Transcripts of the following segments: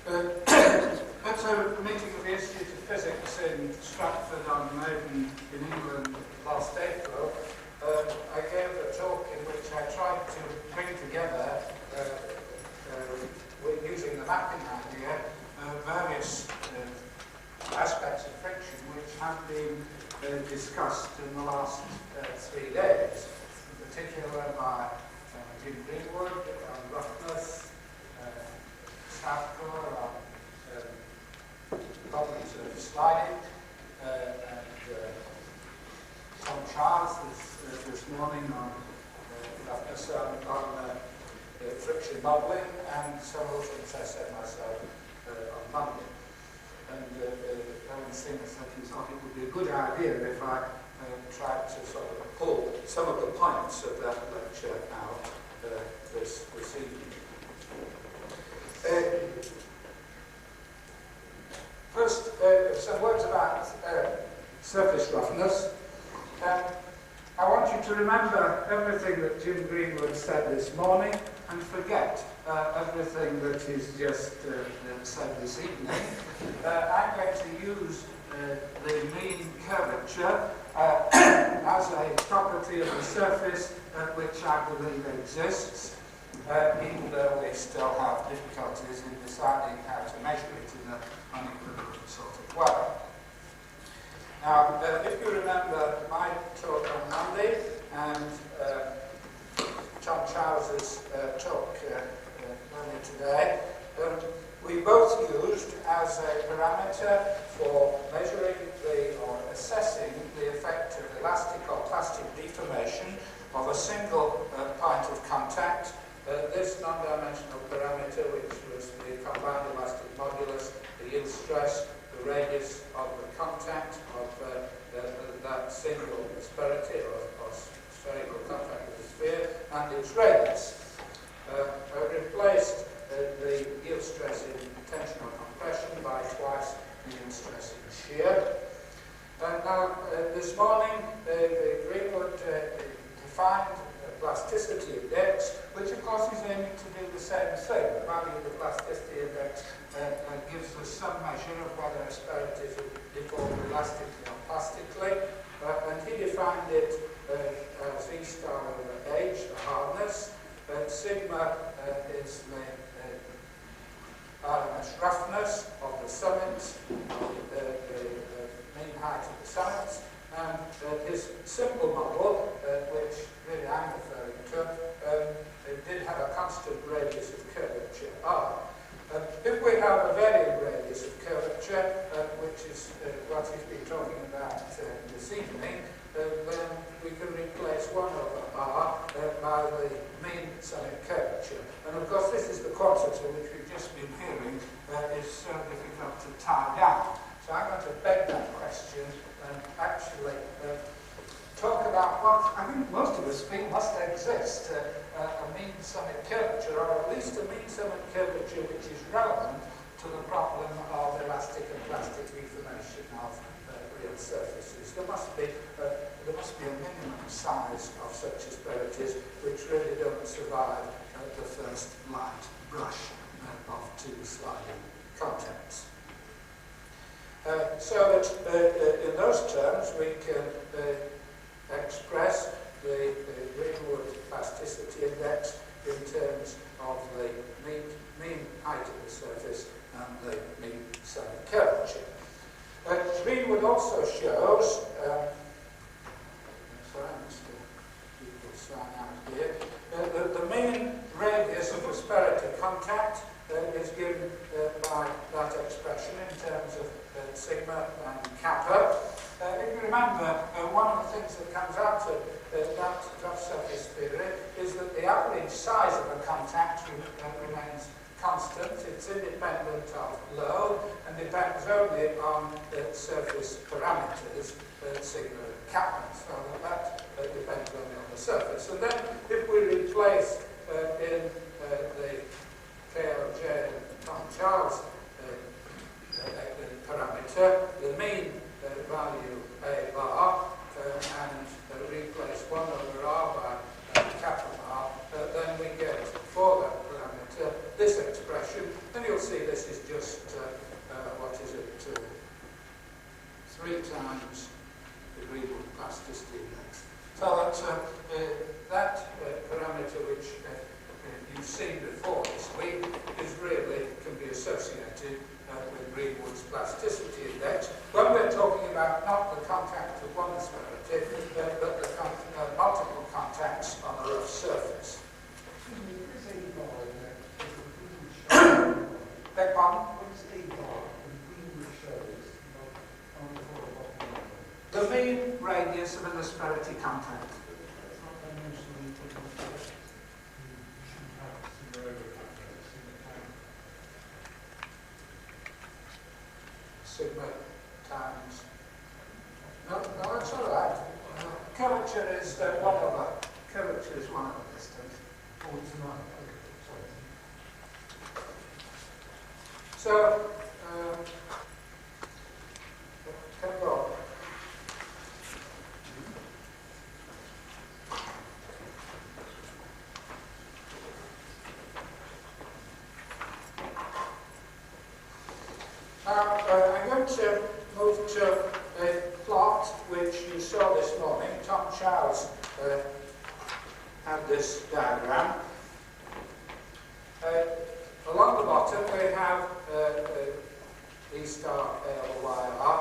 At a meeting of the Institute of Physics in Stratford-on-Avon in England last April, I gave a talk in which I tried to bring together, using the mapping idea, various aspects of friction which have been discussed in the last 3 days, in particular by Jim Greenwood on roughness, Savkoor on problems of sliding, and Tom Childs this morning on roughness on friction modelling, and several things I said myself on Monday. And Irwin said he thought it would be a good idea if I tried to sort of pull some of the points of that lecture out this evening. First, some words about surface roughness. I want you to remember everything that Jim Greenwood said this morning and forget everything that he's just said this evening. I'm going to use the mean curvature as a property of the surface which I believe exists, even though we still have difficulties in deciding how to measure it in an unequivocal sort of way. Now, if you remember my talk on Monday and Tom Childs' talk earlier today, we both used as a parameter for measuring or assessing the effect of elastic or plastic deformation of a single point of contact. This non-dimensional parameter, which was the combined elastic modulus, the yield stress, the radius of the contact of that single asperity or spherical contact with the sphere, and its radius. I replaced the yield stress in tensional compression by twice the yield stress in shear. Now, this morning, Greenwood defined plasticity index, which of course is aiming to do the same thing. The value of the plasticity index gives us some measure of whether asperities deform elastically or plastically, and he defined it as E star over H, the hardness. Sigma is the RMS roughness of the summits, the mean height of the summits, and his simple model, which really I'm referring to, it did have a constant radius of curvature R. If we have a varying radius of curvature, which is what he's been talking about this evening, then we can replace 1 over R by the mean summit curvature. And of course this is the quantity which we've just been hearing is so difficult to tie down. So I'm going to beg that question and actually talk about what I think most of us feel must exist, a mean summit curvature, or at least a mean summit curvature which is relevant to the problem of elastic and plastic deformation of real surfaces. There must be a minimum size of such asperities which really don't survive the first light brush of 2 sliding contacts. So that in those terms we can express the Greenwood plasticity index in terms of the mean height of the surface and the mean summit curvature. Greenwood also shows, sorry, I must keep this sign out here, the mean radius of asperity contact is given by that expression in terms of sigma and kappa. If you remember, one of the things that comes out of that rough surface theory is that the average size of a contact remains constant. It's independent of load and depends only on the surface parameters, sigma and kappa. So that depends only on the surface. And then if we replace in the KLJ and Tom Childs parameter the mean value A bar and replace 1 over R by kappa R, then we get for that parameter this expression, and you'll see this is just, what is it, 3 times the Greenwood plasticity index. So that parameter which you've seen before this week is really can be associated with Greenwood's plasticity index when we're talking about not the contact of one asperity, but the multiple contacts on a rough surface. Beg pardon? The mean radius of an asperity contact. Sigma times. No, that's all right. Curvature is one over. Curvature is one over distance. Oh, it's not. So, can I go on? Now, I'm going to move to a plot which you saw this morning. Tom Childs had this diagram. Along the bottom we have E star ALYR,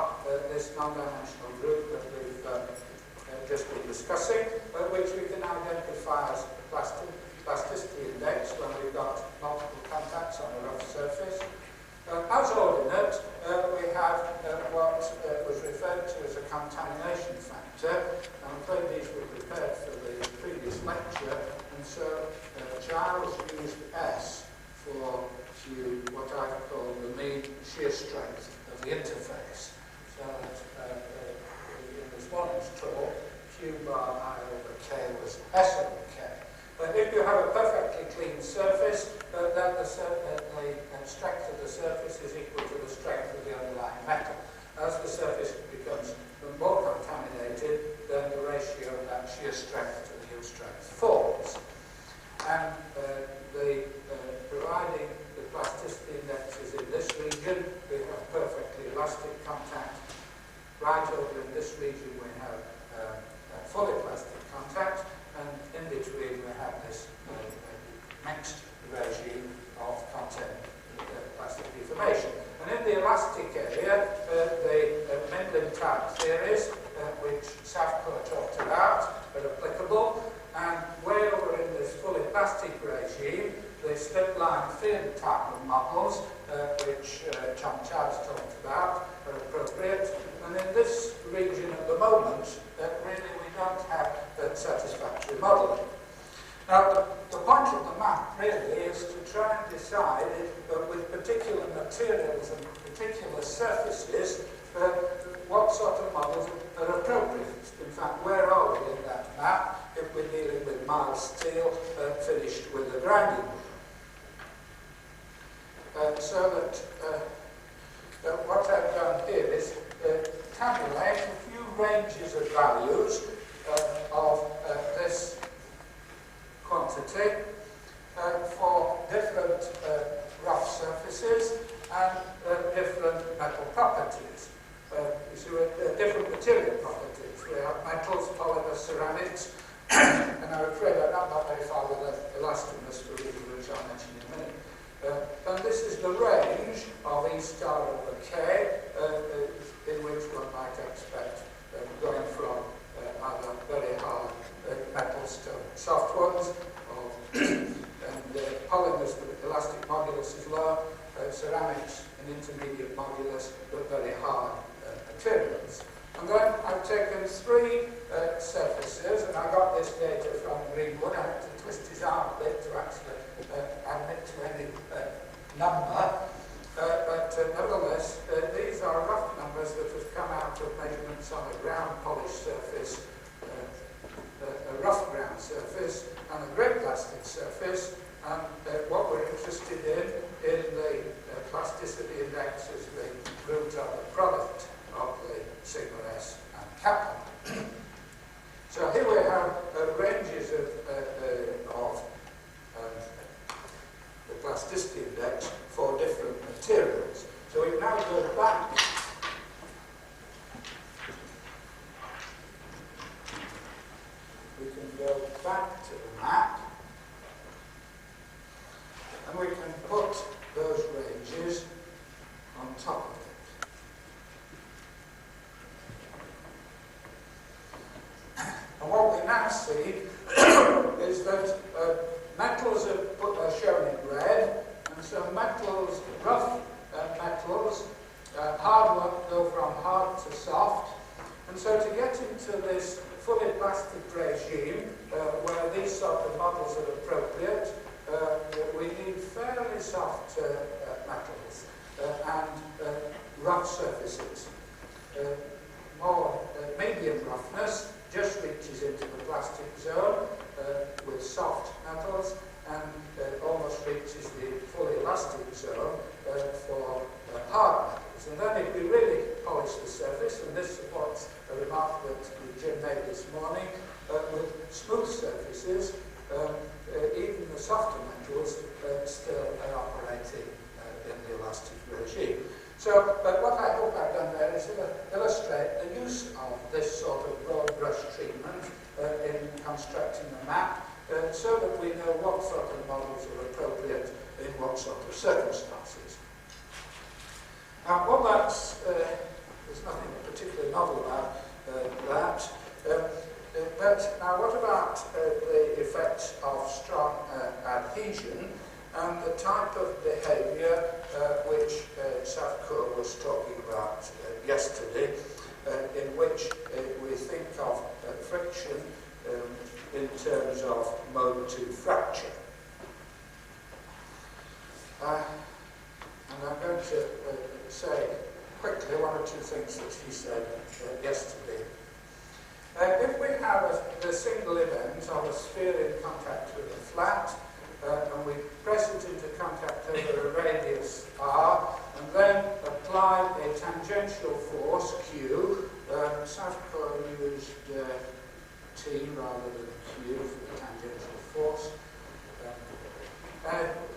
this non-dimensional group that we've just been discussing, which we can identify as plasticity index when we've got multiple contacts on a rough surface. As ordinate, we have what was referred to as a contamination factor. I'm afraid these were prepared for the previous lecture, and so Giles used S for what I call the mean shear strength of the interface. So that in this one's trouble, Q bar I over K was S over K. But if you have a perfectly clean surface, then the strength of the surface is equal to the strength of the underlying metal. As the surface becomes more contaminated, then the ratio of that shear strength to the yield strength falls. And providing the plasticity index is in this region, we have perfectly elastic contact. Right over in this region, we have fully plastic contact. And in between we have this mixed regime of content plastic deformation. And in the elastic area, the Mindlin type theories, which Savkoor talked about, are applicable. And way over in this fully plastic regime, the slip line field type of models, which Tom Childs talked about, are appropriate. And in this region at the moment, really we don't have satisfactory modelling. Now, the point of the map really is to try and decide with particular materials and particular surfaces what sort of models are appropriate. In fact, where are we in that map if we're dealing with mild steel finished with a grinding wheel? So that what I've done here is tabulate a few ranges of values of this quantity for different rough surfaces and different metal properties. You see, different material properties. We have metals, polymers, ceramics, and I'm afraid I'm not very far with elastomers for reasons which I'll mention in a minute. And this is the range of E star over K in which one might expect going from either very hard metals to soft ones, and polymers with elastic modulus is low, ceramics an intermediate modulus, but very hard materials. And then I've taken 3 surfaces, and I got this data from Greenwood. I had to twist his arm a bit to actually admit to any number. But nevertheless, these are rough numbers that have come out of measurements on a ground polished surface, a rough ground surface, and a great plastic surface. And what we're interested in the plasticity index is the root of the product of the sigma S and kappa. So here we have ranges of the plasticity index for different go back, we can go back to the map, and we can put those ranges on top of it. And what we now see is that metals are shown in red, and so metals, rough metals, hard ones go from hard to soft. And so to get into this fully plastic regime, where these sort of models are appropriate, we need fairly soft metals and rough surfaces. More medium roughness just reaches into the plastic zone with soft metals, and almost reaches the fully elastic zone for hard metals. And then if we really polish the surface, and this supports a remark that Jim made this morning, with smooth surfaces, even the softer metals still are operating in the elastic regime. So what I hope I've done there is illustrate the use of this sort of broad brush treatment in constructing a map, so that we know what sort of models are appropriate in what sort of circumstances. Now, well, there's nothing particularly novel about that. But now, what about the effects of strong adhesion and the type of behaviour which Savkoor was talking about yesterday, in which we think of friction in terms of mode 2 fracture. And I'm going to say quickly one or two things that he said yesterday. If we have a single event of a sphere in contact with a flat, and we press it into contact over a radius r, and then apply a tangential force Q, Savkoor used T rather than Q for the tangential force,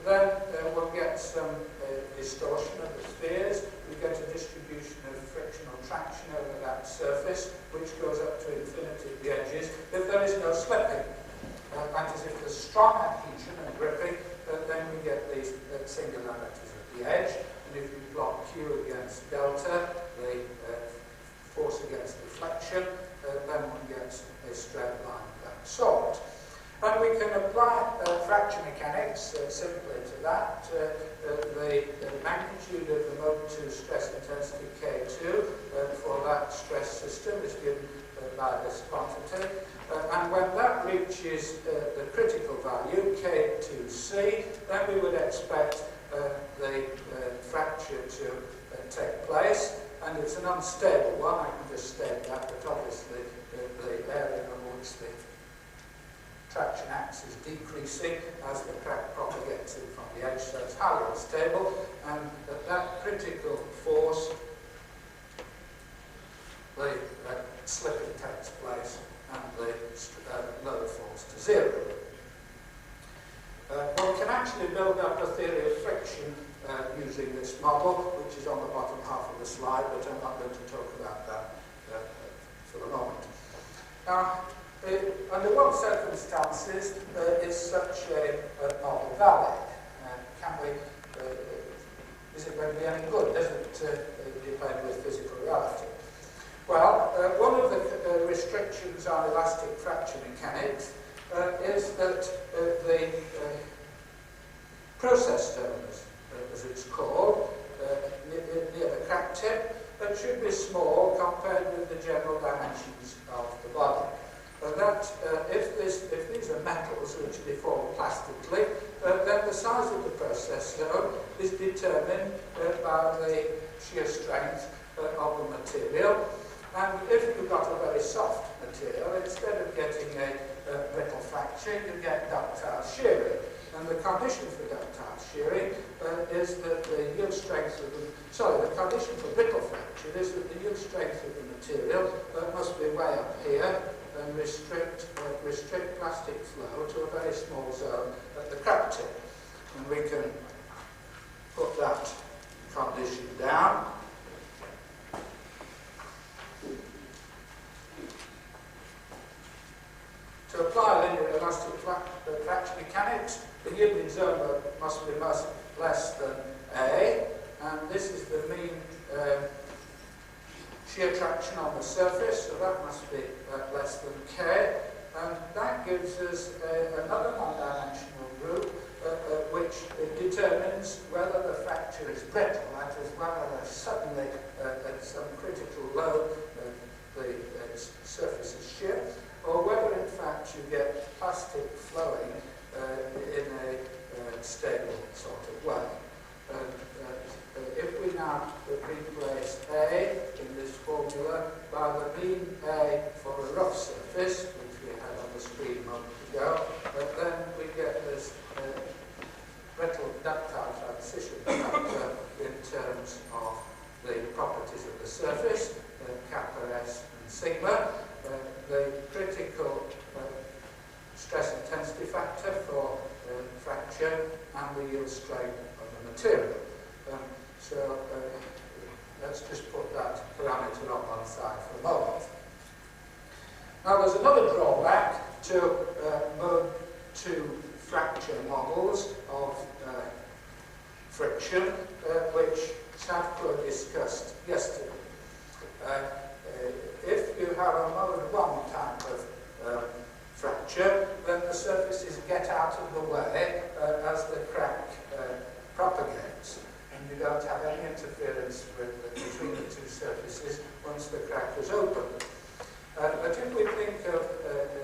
then we'll get some distortion of the spheres. We get a distribution of frictional traction over that surface, which goes up to infinity at the edges, if there is no slipping. That is, if there's strong adhesion and gripping, then we get these singularities at the edge. And if you plot Q against delta, the force against deflection, then one gets a straight line of that sort. And we can apply fracture mechanics simply to that. The magnitude of the mode 2 stress intensity K2 for that stress system is given by this quantity. And when that reaches the critical value, K2C, then we would expect the fracture to take place. And it's an unstable one, I can just state that, but obviously the area in which the traction acts is decreasing as the crack propagates in from the edge, so it's highly unstable, and at that critical force, the slipping takes place and the load falls to zero. One can actually build up a theory of friction using this model, which is on the bottom half of the slide, but I'm not going to talk about that for the moment. Now, under what circumstances is such a model valid? Is it going to be any good? Does it depend with physical reality? Well, one of the restrictions on elastic fracture mechanics is that the process stone, as it's called, near the crack tip, should be small compared with the general dimensions of the body. And that if these are metals which deform plastically, then the size of the process zone is determined by the shear strength of the material. And if you've got a very soft material, instead of getting a brittle fracture, you get ductile shearing. And the condition for ductile shearing is that the yield strength of the condition for brittle fracture is that the yield strength of the material must be way up here and restrict plastic flow to a very small zone at the crack tip. And we can put that condition down. To apply linear elastic fracture mechanics, the yielding zone must be less than A, and this is the mean shear traction on the surface, so that must be less than K, and that gives us another non-dimensional group which determines whether the fracture is brittle, that is, whether suddenly at some critical load the surface is shear, or whether in fact you get plastic flowing in a stable sort of way. If we now replace A in this formula by the mean A for a rough surface, which we had on the screen a moment ago, then we get this brittle ductile transition factor in terms of the properties of the surface, kappa S and sigma, the critical stress intensity factor for fracture, and the yield strength of the material. So let's just put that parameter on one side for a moment. Now there's another drawback to mode 2 fracture models of friction, which Savkoor discussed yesterday. If you have a mode 1 type of fracture, then the surfaces get out of the way as the crack propagates, and you don't have any interference between the two surfaces once the crack is opened. But if we think of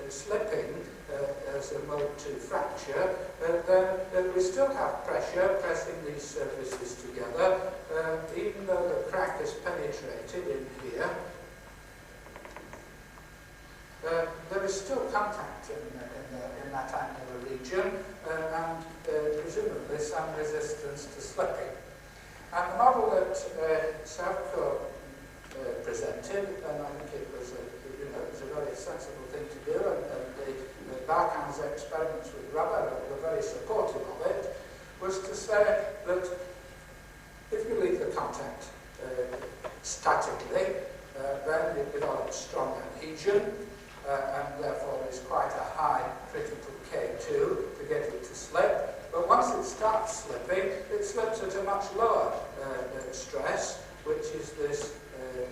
slipping as a mode 2 fracture, then we still have pressure pressing these surfaces together, even though the crack is penetrated in here. There is still contact in that angular region, and presumably some resistance to slipping. And the model that Savkoor presented, and I think it was a very sensible thing to do, and the Barkhan's experiments with rubber were very supportive of it, was to say that if you leave the contact statically, then it develops strong adhesion, and therefore there's quite a high critical K2 to get it to slip. But once it starts slipping, it slips at a much lower stress, which is this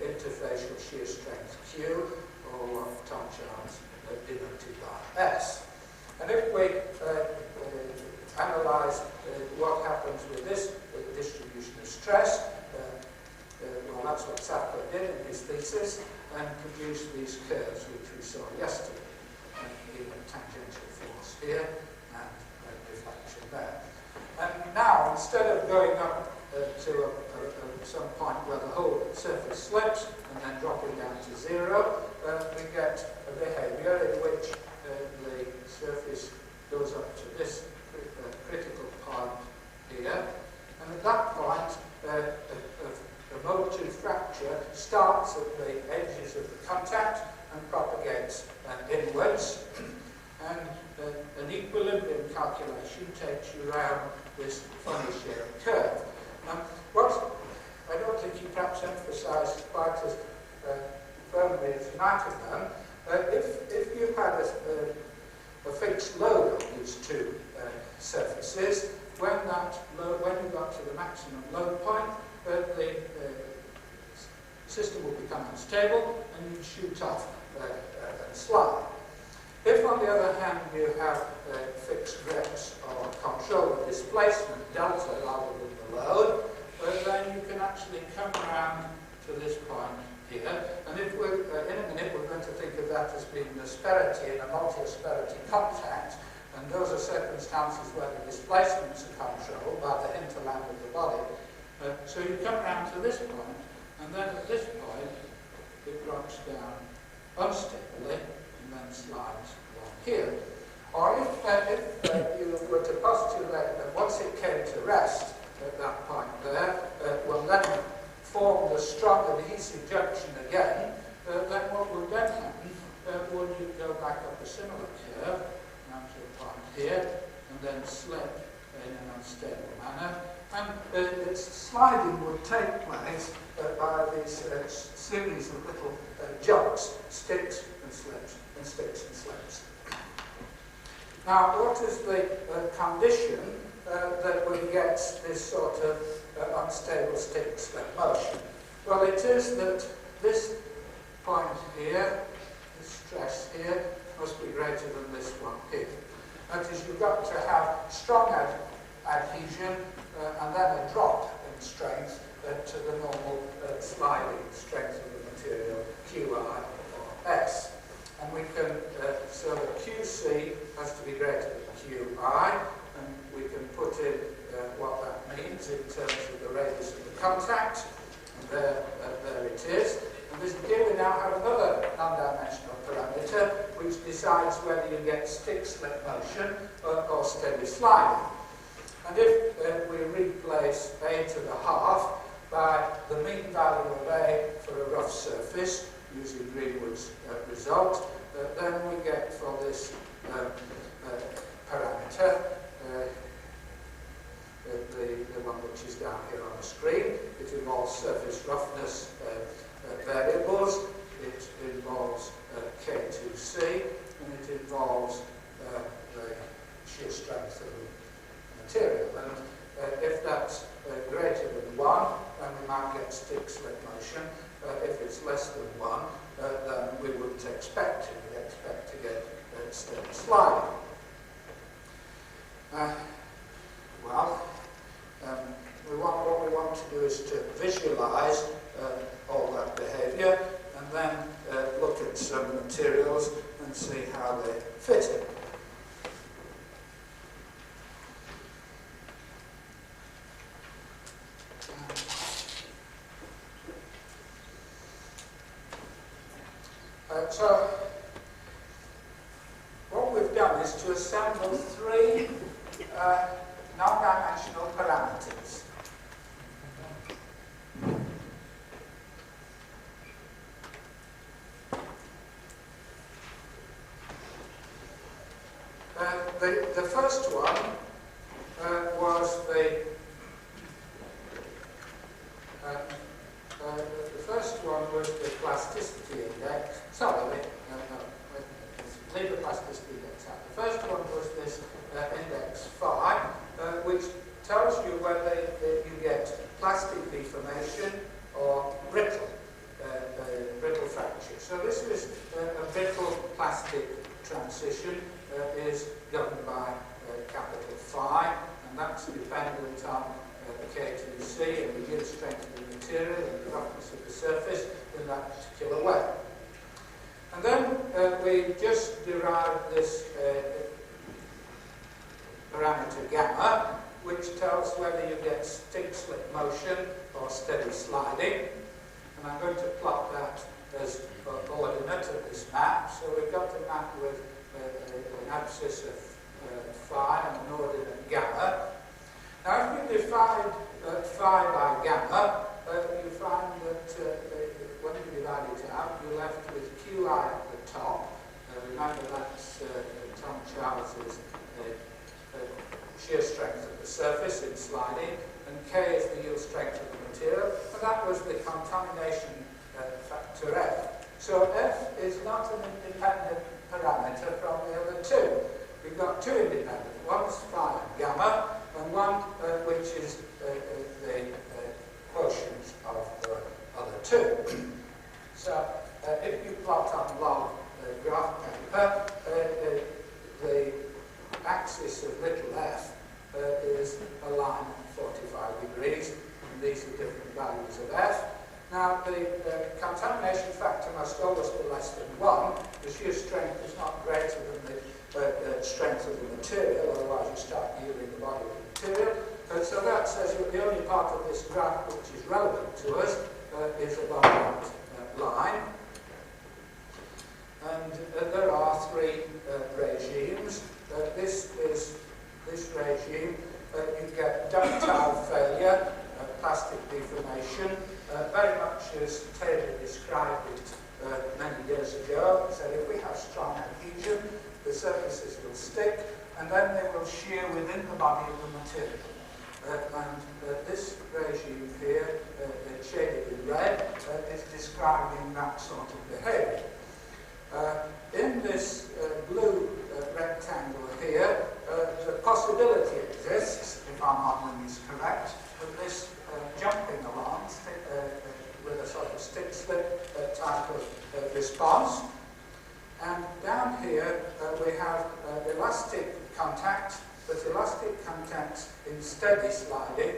interfacial shear strength Q, or what Tom Childs denoted by S. And if we analyse what happens with this distribution of stress, well, that's what Savkoor did in his thesis, and produced these curves which we saw yesterday. Even tangential force here and deflection there. And now, instead of going up to some point where the whole surface slips and then dropping down to 0, we get a behaviour in which the surface goes up to this critical point here, and at that point the mode 2 fracture starts at the edges of the contact and propagates inwards, and an equilibrium calculation takes you around this funny shaped curve. What I don't think he perhaps emphasised quite as firmly as he might have done, if you had a fixed load on these two surfaces, when you got to the maximum load point, the system will become unstable and you shoot off and slide. If, on the other hand, you have fixed reps or control the displacement delta rather than the load, then you can actually come around to this point here. And if we're, in a minute, we're going to think of that as being an asperity in a multi-asperity contact. And those are circumstances where the displacements are controlled by the hinterland of the body. So you come around to this point, and then at this point, it drops down unstably and then slides along here. Or if you were to postulate that once it came to rest at that point there, will then form the strong adhesive junction again, then what would then happen would you go back up a similar curve down to a point here, and then slip in an unstable manner. And its sliding would take place by these series of little jumps, sticks and slips, and sticks and slips. Now, what is the condition that we get this sort of unstable stick-slip motion? Well, it is that this point here, this stress here, must be greater than this one here. That is, you've got to have strong adhesion and then a drop in strength to the normal sliding strength of the material, Qi or S. And we can, so that QC has to be greater than QI, and we can put in what that means in terms of the radius of the contact, and there it is. And here we now have another non-dimensional parameter which decides whether you get stick-slip motion or steady sliding. And if we replace A to the half by the mean value of A for a rough surface, using Greenwood's result, then we get for this parameter, the one which is down here on the screen. It involves surface roughness variables, it involves K2C, and it involves the shear strength of the material. And if that's greater than 1, then we might get stick-slip motion. If it's less than 1, then we wouldn't expect it. We'd expect to get steady sliding. What we want to do is to visualize all that behavior and then look at some materials and see how they fit in. So, what we've done is to assemble 3 non-dimensional parameters. The first one was the plasticity index. Sorry, leave the plasticity index out. The first one was this index phi, which tells you whether you get plastic deformation or brittle fracture. So this is a brittle plastic transition is governed by capital phi, and that's dependent on K2C and the yield strength of the material and the roughness of the surface in that particular way. And then we just derived this parameter gamma, which tells whether you get stick-slip motion or steady sliding. And I'm going to plot that as ordinate of this map. So we've got a map with an abscissa of phi and an ordinate gamma. Now, if we divide phi by gamma, you find that when you divide it out, you're left with Qi at the top. Remember that's Tom Childs' shear strength of the surface in sliding, and K is the yield strength of the material, and that was the contamination factor F. So F is not an independent parameter from the other 2. We've got 2 independent. One's phi and gamma, and one which is the quotient of the other 2. So if you plot on log graph paper, the axis of little f is a line at 45 degrees, and these are different values of f. Now, the contamination factor must always be less than 1. The shear strength is not greater than the strength of the material, otherwise you start yielding the body of the material. So that says that the only part of this graph which is relevant to us is above that line. And there are 3 regimes. This regime. You get ductile failure, plastic deformation, very much as Taylor described it many years ago. So if we have strong adhesion, the surfaces will stick, and then they will shear within the body of the material. This regime here, shaded in red, is describing that sort of behavior. In this blue rectangle here, response. And down here we have elastic contact, but elastic contacts in steady sliding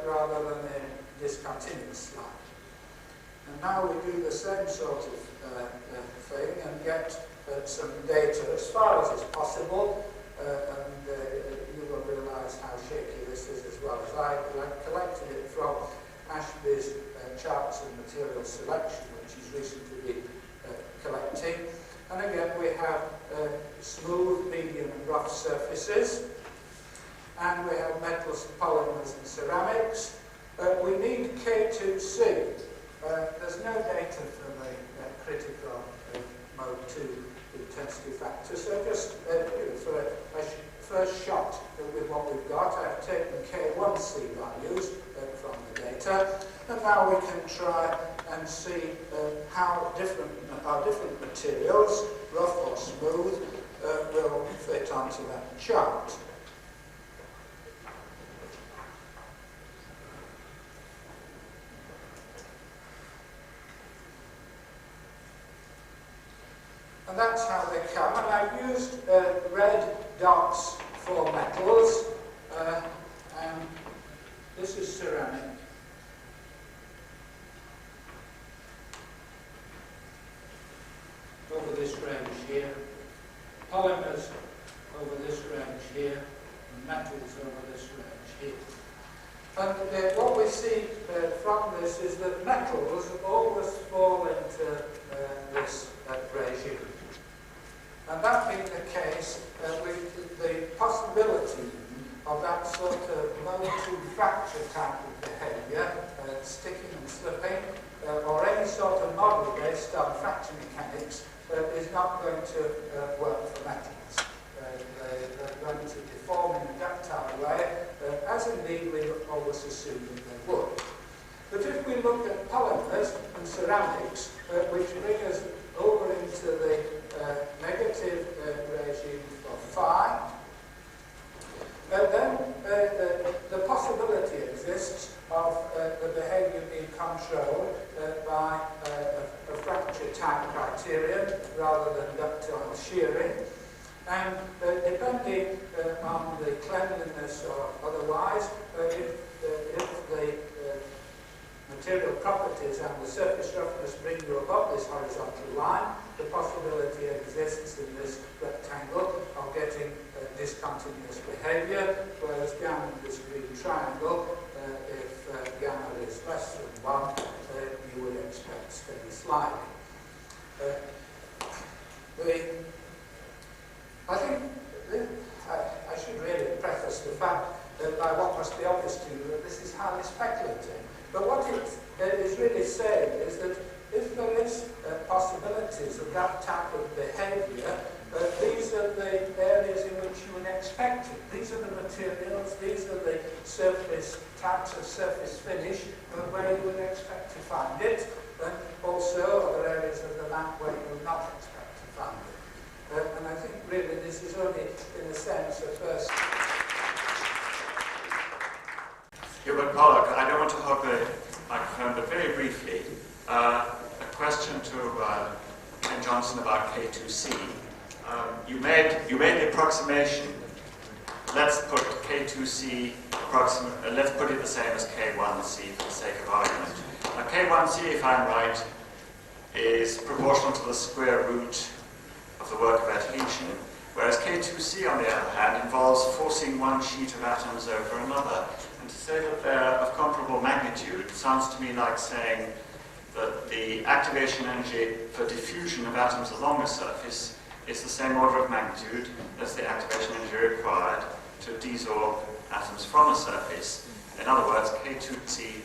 rather than in discontinuous sliding. And now we do the same sort of thing and get some data as far as is possible, and you will realise how shaky this is as well as I. I collected it from Ashby's charts and material selection, which he's recently been collecting. And again, we have smooth, medium and rough surfaces, and we have metals, polymers and ceramics. We need K2C. There's no data for the critical mode 2 intensity factor, so just for a first shot with what we've got, I've taken K1C values from the data, and now we can try and see how different materials, rough or smooth, will fit onto that chart. And that's how they come. And I've used red dots for metals, and this is ceramic. Over this range here, polymers over this range here, and metals over this range here. And what we see from this is that metals always fall into this regime. And that being the case, with the possibility of that sort of mode 2 fracture type of behaviour, sticking and slipping, or any sort of model based on fracture mechanics, is not going to work for metals. They're going to deform in a ductile way, as indeed we always assumed that they would. But if we look at polymers and ceramics, which bring us over into the negative regime for phi, then the possibility exists of the behaviour being controlled by a fracture type criterion rather than ductile shearing. And depending on the cleanliness or otherwise, if the material properties and the surface roughness bring you above this horizontal line, the possibility exists in this rectangle of getting discontinuous behaviour, whereas gamma in this green triangle, if gamma is less than 1, you would expect steady sliding. I think I should really preface the fact that by what must be obvious to you that this is highly speculative. But what it is really saying is that if there is possibilities of that type of behaviour, these are the areas in which you would expect it. These are the materials, these are the surface types of surface finish where you would expect to find it, and also other areas of the map where you would not expect to find it. And I think really this is only, in a sense, a first. Hubert Pollock, I don't want to hog the microphone, but very briefly, a question to Ken Johnson about K2C. You made the approximation. Let's put K2C let's put it the same as K1C for the sake of argument. Now, K1C, if I'm right, is proportional to the square root of the work of adhesion, whereas K2C, on the other hand, involves forcing one sheet of atoms over another. And to say that they're of comparable magnitude sounds to me like saying that the activation energy for diffusion of atoms along a surface is the same order of magnitude as the activation energy required to desorb atoms from a surface. In other words, K2C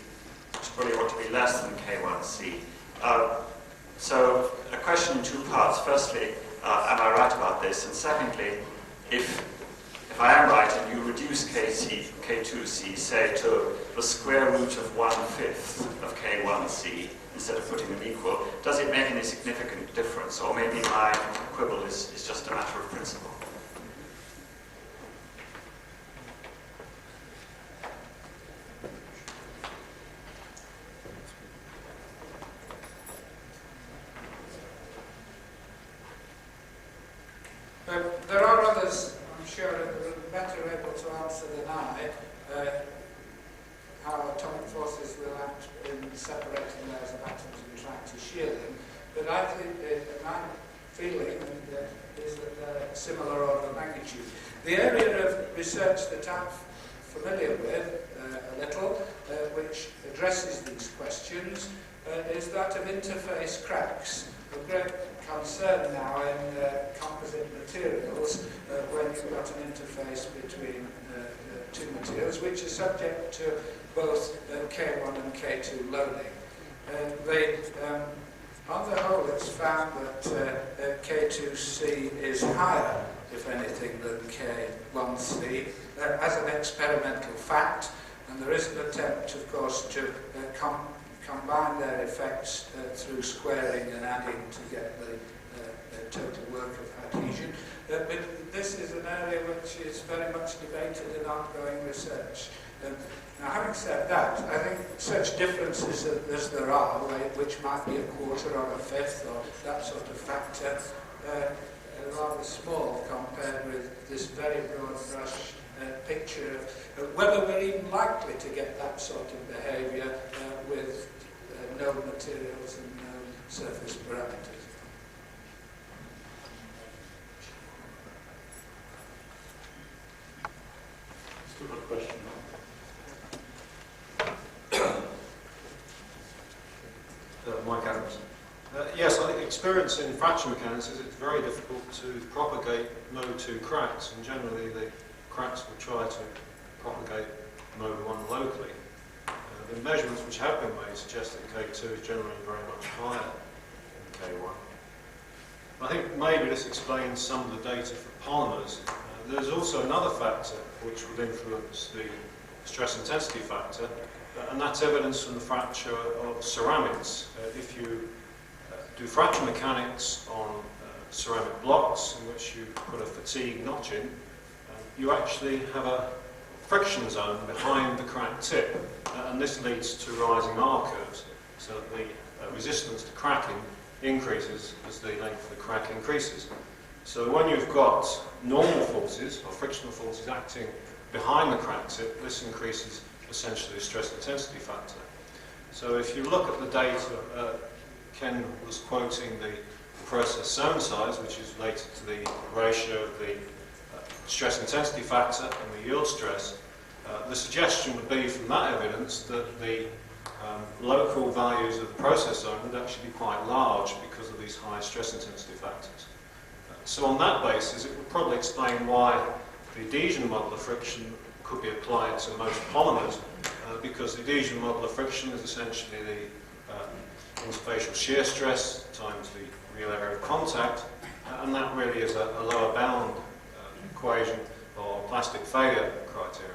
really ought to be less than K1C. So a question in two parts. Firstly, am I right about this? And secondly, if I am right and you reduce K2C, say, to the square root of 1/5 of K1C, instead of putting them equal, does it make any significant difference? Or maybe my quibble is just a matter of principle? There are others, I'm sure, who are better able to answer than I, how atomic forces will act in separating layers of atoms and trying to shear them. But I think my feeling is that they're similar order of magnitude. The area of research that I'm familiar with a little, which addresses these questions, is that of interface cracks. A great concern now in composite materials when you've got an interface between two materials, which is subject to both K1 and K2 loading. On the whole, it's found that K2C is higher, if anything, than K1C as an experimental fact, and there is an attempt, of course, to combine their effects through squaring and adding to get the total work of adhesion. But this is an area which is very much debated in ongoing research. Now, having said that, I think such differences as there are, which might be a quarter or a fifth or that sort of factor, are rather small compared with this very broad brush picture of whether we're even likely to get that sort of behaviour with known materials and known surface parameters. Still got a question. Mike Adams. Yes, I think experience in fracture mechanics is it's very difficult to propagate mode 2 cracks, and generally the cracks will try to propagate mode 1 locally. The measurements which have been made suggest that K2 is generally very much higher than K1. I think maybe this explains some of the data for polymers. There's also another factor which would influence the stress intensity factor, and that's evidence from the fracture of ceramics. If you do fracture mechanics on ceramic blocks in which you put a fatigue notch in, you actually have a friction zone behind the crack tip, and this leads to rising R curves, so that the resistance to cracking increases as the length of the crack increases. So when you've got normal forces, or frictional forces, acting behind the crack tip, this increases essentially the stress intensity factor. So if you look at the data, Ken was quoting the process zone size, which is related to the ratio of the stress intensity factor and the yield stress. The suggestion would be from that evidence that the local values of the process zone would actually be quite large because of these high stress intensity factors. So on that basis, it would probably explain why the adhesion model of friction could be applied to most polymers, because the adhesion model of friction is essentially the interfacial shear stress times the real area of contact, and that really is a lower bound equation or plastic failure criteria.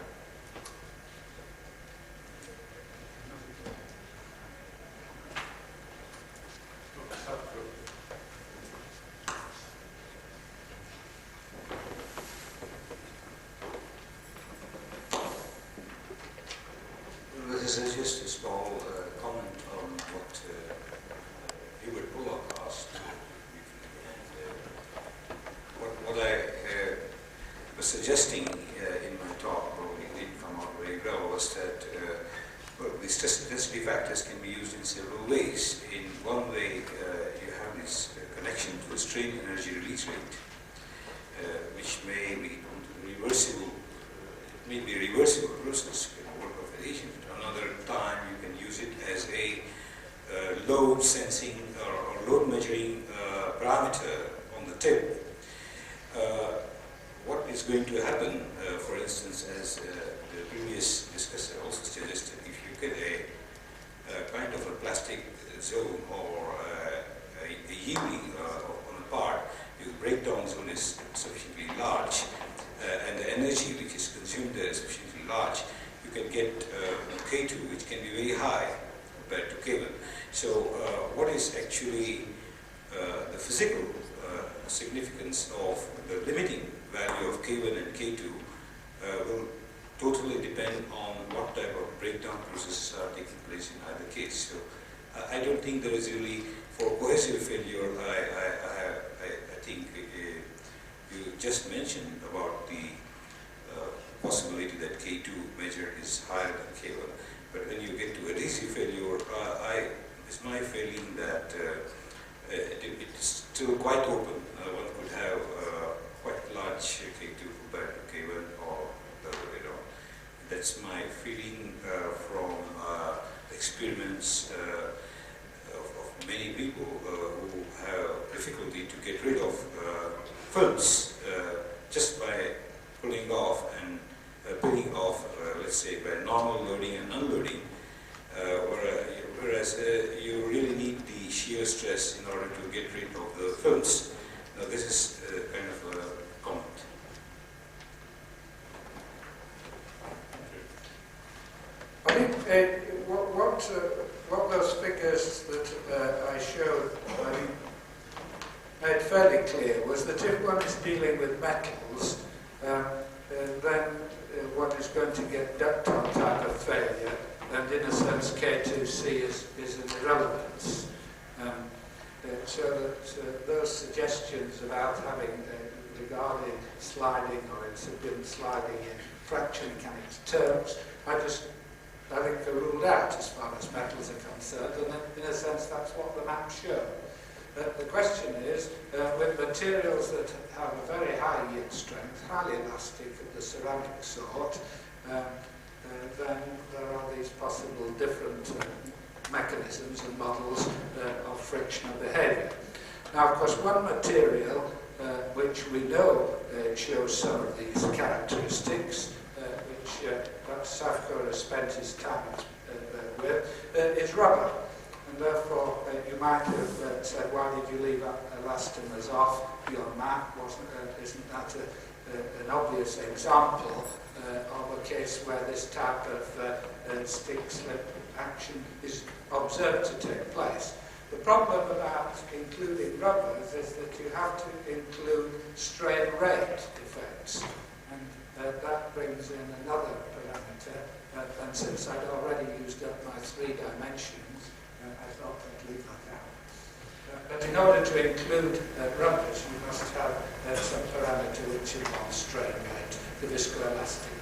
This is just a small comment on what Hubert Pollock asked. What I was suggesting in my talk, probably didn't come out very well, was that well, the stress intensity factors can be used in several ways. In one way, you have this connection to the strain energy release rate, which may be reversible. It may be a reversible process work of adhesion. Another time you can use it as a load sensing or load measuring parameter on the tip. What is going to happen, for instance, as the previous discussor also suggested, if you get a kind of a plastic zone or a yielding on a part, the breakdown zone is sufficiently large, and the energy which is consumed there is sufficiently large, you can get K2, which can be very high compared to K1. So what is actually the physical significance of the limiting value of K1 and K2 will totally depend on what type of breakdown processes are taking place in either case. So I don't think there is really, for cohesive failure, I think you just mentioned about the possibility that K2 measure is higher than K1. But when you get to adhesive failure, it's my feeling that it's still quite open. One could have quite large K2 compared to K1 or the other way around. That's my feeling from experiments of many people who have difficulty to get rid of films just by pulling off and pulling off, let's say, by normal loading and unloading, whereas you really need the shear stress in order to get rid of the films. Now, this is kind of a comment. I think what those figures that I showed made fairly clear was that if one is dealing with metals, then one is going to get ductile type of failure, and in a sense K2C is an irrelevance. So that those suggestions about having regarding sliding or incipient sliding in fracture mechanics terms, I think they're ruled out as far as metals are concerned, and in a sense that's what the maps show. The question is, with materials that have a very high yield strength, highly elastic of the ceramic sort, then there are these possible different mechanisms and models of frictional behaviour. Now, of course, one material which we know shows some of these characteristics, which Dr. Savkoor has spent his time with, is rubber. And therefore, you might have said, why did you leave elastomers off your map? Isn't that an obvious example of a case where this type of stick-slip action is observed to take place? The problem about including rubbers is that you have to include strain rate effects, and that brings in another parameter, and since I'd already used up my 3 dimensions, I thought I'd leave that out. But in order to include rubbers, you must have some parameter which involves strain rate, the viscoelastic